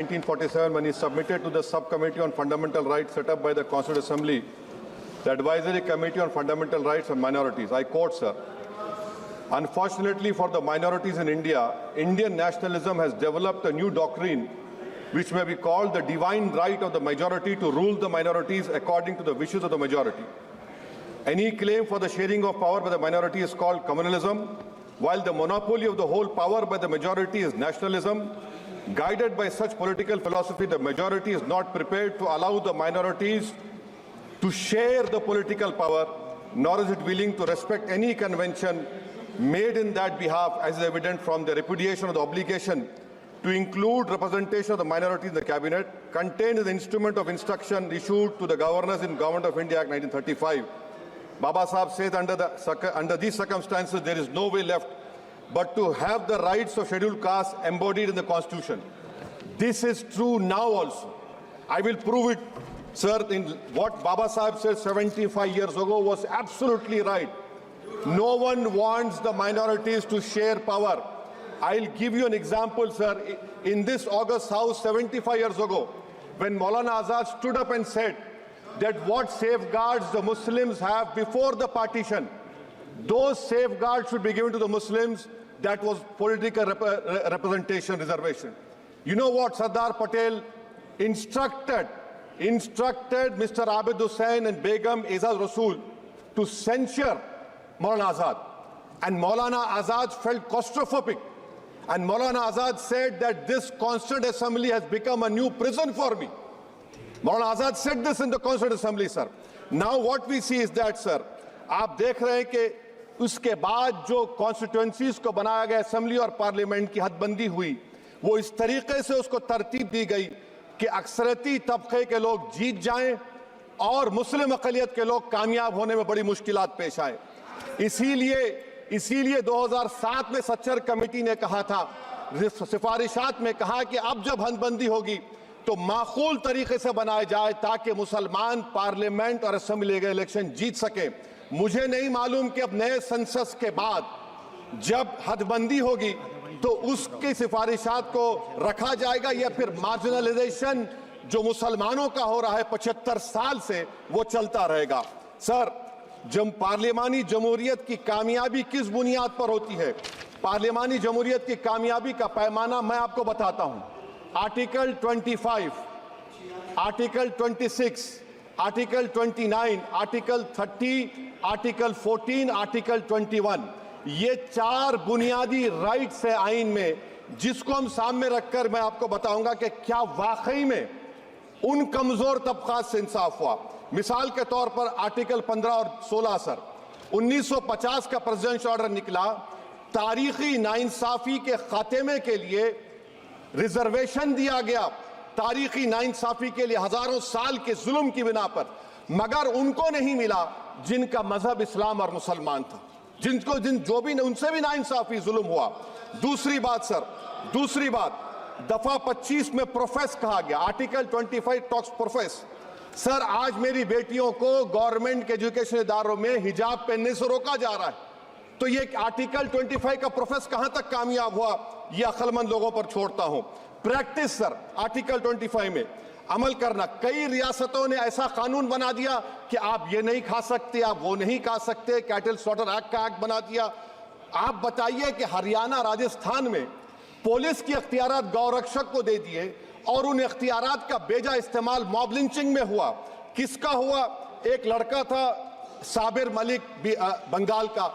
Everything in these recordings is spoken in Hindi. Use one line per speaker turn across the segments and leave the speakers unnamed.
1947, when he submitted to the Subcommittee on Fundamental Rights set up by the Constituent Assembly, the Advisory Committee on Fundamental Rights and Minorities. I quote, sir, "Unfortunately for the minorities in India, Indian nationalism has developed a new doctrine which may be called the divine right of the majority to rule the minorities according to the wishes of the majority. Any claim for the sharing of power by the minority is called communalism, while the monopoly of the whole power by the majority is nationalism. Guided by such political philosophy, the majority is not prepared to allow the minorities to share the political power, nor is it willing to respect any convention made in that behalf, as is evident from the repudiation of the obligation to include representation of the minorities in the cabinet, contained in the instrument of instruction issued to the governors in Government of India Act 1935. Baba Sahib says under these circumstances, there is no way left but to have the rights of scheduled castes embodied in the Constitution. This is true now also. I will prove it, sir. In what Baba Sahib said 75 years ago was absolutely right. No one wants the minorities to share power. I'll give you an example, sir. In this August House 75 years ago, when Maulana Azad stood up and said that what safeguards the Muslims have before the partition, those safeguards should be given to the Muslims. That was political representation reservation. You know what Sardar Patel instructed Mr. Abid Hussain and Begum Ezaz Rasool to censure Maulana Azad. And Maulana Azad felt claustrophobic. And Maulana Azad said that this Constituent Assembly has become a new prison for me. Maulana Azad said this in the Constituent Assembly, sir. Now what we see is that, sir, आप देख रहे हैं कि उसके बाद जो कॉन्स्टिट्यूएंसीज को बनाया गया असेंबली और पार्लियामेंट की हदबंदी हुई, वो इस तरीके से उसको तरतीब दी गई कि अक्सरती तबके के लोग जीत जाएं और मुस्लिम अक़लियत के लोग कामयाब होने में बड़ी मुश्किलात पेश आए। इसीलिए 2007 में सच्चर कमेटी ने कहा था, सिफारिशात में कहा कि अब जब हदबंदी होगी तो माकूल तरीके से बनाया जाए ताकि मुसलमान पार्लियामेंट और असेंबली इलेक्शन जीत सके। मुझे नहीं मालूम कि अब नए सेंसस के बाद जब हदबंदी होगी तो उसकी सिफारिशात को रखा जाएगा या फिर मार्जिनलाइजेशन जो मुसलमानों का हो रहा है 75 साल से वो चलता रहेगा। सर, जब पार्लियामानी जमहूरियत की कामयाबी किस बुनियाद पर होती है? पार्लियामानी जमहूरियत की कामयाबी का पैमाना मैं आपको बताता हूं। Article 25, article 26, article 29, article 30, article 14, article 21, ये 4 बुनियादी राइट्स है आइन में, जिसको हम सामने रखकर मैं आपको बताऊंगा कि क्या वाकई में उन कमजोर तबकात से इंसाफ हुआ। मिसाल के तौर पर आर्टिकल 15 और 16, सर, 1950 का प्रेसिडेंशियल ऑर्डर निकला, तारीखी नाइंसाफी के खात्मे के लिए रिजर्वेशन दिया गया, तारीखी नाइंसाफी के लिए हजारों साल के जुल्म की बिना पर, मगर उनको नहीं मिला जिनका मजहब इस्लाम और मुसलमान था, उनसे भी नाइंसाफी जुल्म हुआ। दूसरी बात, सर, दूसरी बात, दफा 25 में प्रोफेस कहा गया, आर्टिकल 25 टॉक्स प्रोफेस। सर, आज मेरी बेटियों को गवर्नमेंट के एजुकेशन इदारों में हिजाब पहनने से रोका जा रहा है, तो ये आर्टिकल 25 का प्रोफेस कहां तक कामयाब हुआ, ये अक्लमंद लोगों पर छोड़ता हूं। प्रैक्टिस, सर, आर्टिकल 25 में अमल करना। कई रियासतों ने ऐसा कानून बना दिया कि आप ये नहीं खा सकते, आप वो नहीं खा सकते, कैटल स्लॉटर एक्ट का एक्ट बना दिया। आप बताइए कि हरियाणा, राजस्थान में पुलिस की अख्तियारात गौरक्षक को दे दिए और उन अख्तियारात का बेजा इस्तेमाल मॉब लिंचिंग में हुआ। किसका हुआ? एक लड़का था साबिर मलिक बंगाल का,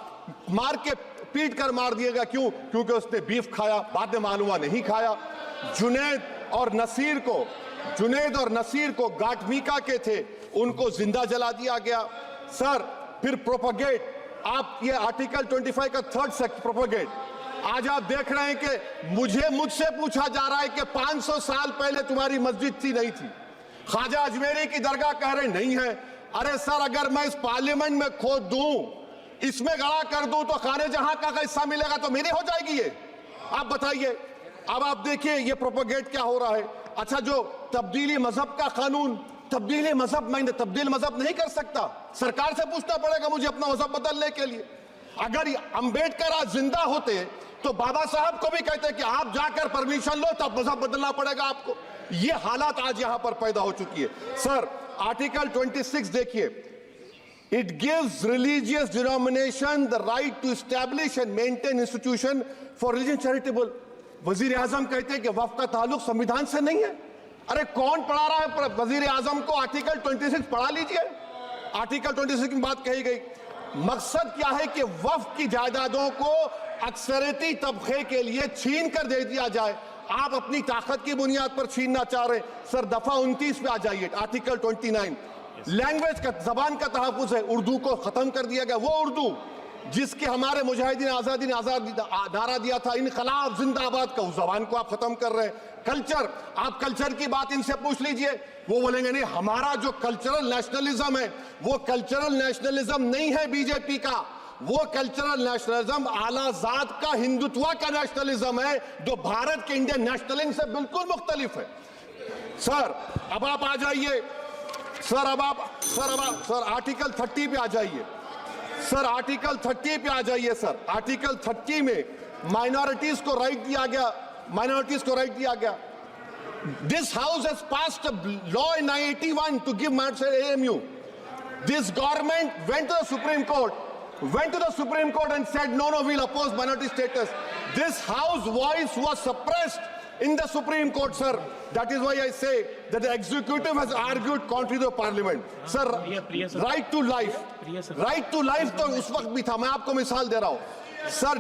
मार के पीट कर मार दिया गया। क्यों? क्योंकि उसने बीफ खाया, बाद में मालूम हुआ नहीं खाया। जुनैद और नसीर को गाटमीका के थे, उनको जिंदा जला दिया गया। सर, फिर प्रोपगेट, आप ये आर्टिकल 25 का 3rd सेक्शन प्रोपगेट। आज आप देख रहे हैं कि मुझसे पूछा जा रहा है कि 500 साल पहले तुम्हारी मस्जिद थी, नहीं थी। ख्वाजा अजमेरी की दरगाह कह रहे नहीं है। अरे सर, अगर मैं इस पार्लियामेंट में खोद दूं, इसमें गड़ा कर दूं, तो खाने जहां का हिस्सा मिलेगा तो मेरी हो जाएगी ये। आप बताइए। अब आप देखिए ये प्रोपगेट क्या हो रहा है। अच्छा, जो तब्दीली मजहब का कानून, तब्दीली मजहब, मैं तब्दील मजहब नहीं कर सकता, सरकार से पूछना पड़ेगा मुझे अपना मजहब बदलने के लिए। अगर अंबेडकर आज जिंदा होते तो बाबा साहब को भी कहते हैं कि आप जाकर परमिशन लो तब मजहब बदलना पड़ेगा आपको। ये हालात आज यहां पर पैदा हो चुकी है। सर आर्टिकल 26 देखिए, it gives religious denomination the right to establish and maintain institution for religion charitable. वजीर आजम कहते हैं कि वक्फ का ताल्लुक संविधान से नहीं है। अरे कौन पढ़ा रहा है वजीर आजम को? आर्टिकल 26 पढ़ा लीजिए। आर्टिकल 26 की बात कही गई। मकसद क्या है कि वक्फ की जायदादों को अक्सरियती तबके के लिए छीन कर दे दिया जाए। आप अपनी ताकत की बुनियाद पर छीनना चाह रहे हैं। सर दफा 29 पे आ जाइए, आर्टिकल 29। लैंग्वेज का, जबान का तहफ्फुज है। उर्दू को खत्म कर दिया गया। वो उर्दू जिसके हमारे मुजाहिदीन आजादी ने नारा दिया था, इनकलाब जिंदाबाद का, उस जबान को आप खत्म कर रहे हैं। कल्चर, आप कल्चर की बात इनसे पूछ लीजिए, वो बोलेंगे नहीं हमारा जो कल्चरल नेशनलिज्म है वो कल्चरल नेशनलिज्म नहीं है बीजेपी का, वो कल्चरल नेशनलिज्म आला जात का हिंदुत्व का नेशनलिज्म है जो भारत के इंडियन नेशनलिज्म से बिल्कुल मुख्तलिफ है। सर अब आप आ जाइए, सर आर्टिकल 30 पे आ जाइए। सर आर्टिकल 30 पे आ जाइए। सर आर्टिकल 30 में माइनॉरिटीज को राइट दिया गया। This house has passed a law in 1981 to give AMU. This government went to the Supreme Court and said no, we'll oppose minority status. This house voice was suppressed in the Supreme Court, sir. That is why I say that the executive has argued contrary to the parliament. Sir, right to life तो उस वक्त भी था। मैं आपको मिसाल दे रहा हूं। सर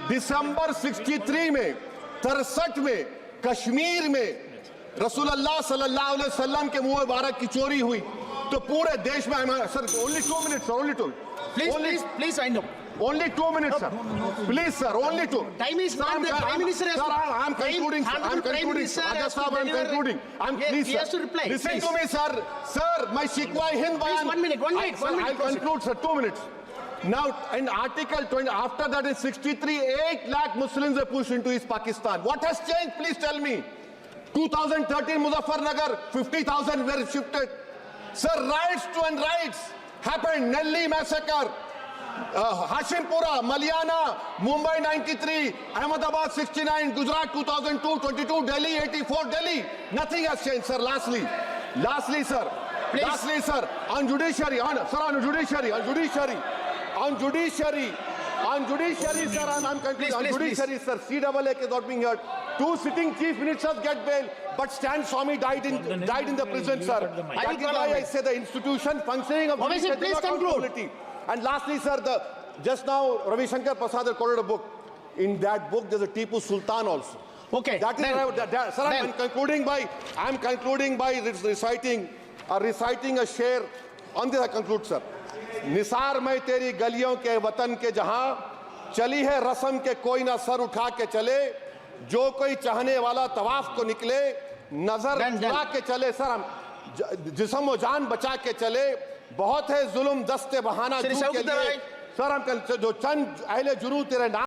दिसंबर 63 में 63 में कश्मीर में रसूलुल्लाह सल्लल्लाहु अलैहि वसल्लम के मुंह मुबारक की चोरी हुई तो पूरे देश में, sir only 2 minutes, sir,
please wind up.
Only 2 minutes, sir. Please, sir, only 2.
Time is gone. The Prime Minister has
I'm concluding, sir. I'm concluding. Please,
he has to reply.
Listen to me, sir. Sir, my Shikwa Hind Bayan.
1 minute.
I'll conclude, sir. 2 minutes. Now, in Article 20, after that in 63, 8 lakh Muslims were pushed into East Pakistan. What has changed? Please tell me. 2013, Muzaffarnagar, 50,000 were shifted. Sir, riots to and riots happened. Nelli massacre. Hashimpura, Maliana, Mumbai 93, Ahmedabad 69, Gujarat 2002, 22, Delhi 84, Delhi. Nothing has changed, sir. Lastly, sir.
Please.
Lastly, sir. On judiciary, sir, on judiciary, sir. I'm concluding. On judiciary, sir. CAA is not being heard. 2 sitting chief ministers get bail, but Stan Swamy died in the prison, sir. That is why I say the institution functioning of judiciary
please conclude.
And lastly, sir, just now Ravi Shankar Prasad quoted a book. In that book, there's a Tipu Sultan also.
Okay.
That is, sir, I'm concluding by reciting a sher. On this I conclude, sir. Nisar में तेरी गलियों के वतन के जहां चली है रस्म के कोई ना सर उठा के चले, जो कोई चाहने वाला तवाफ को निकले नजर उठा के चले। सर हम जिस्म व जान बचा के चले, बहुत है जुल्म दस्ते बहाना के लिए। सर हम जो चंद अहले जुनू तेरे नाम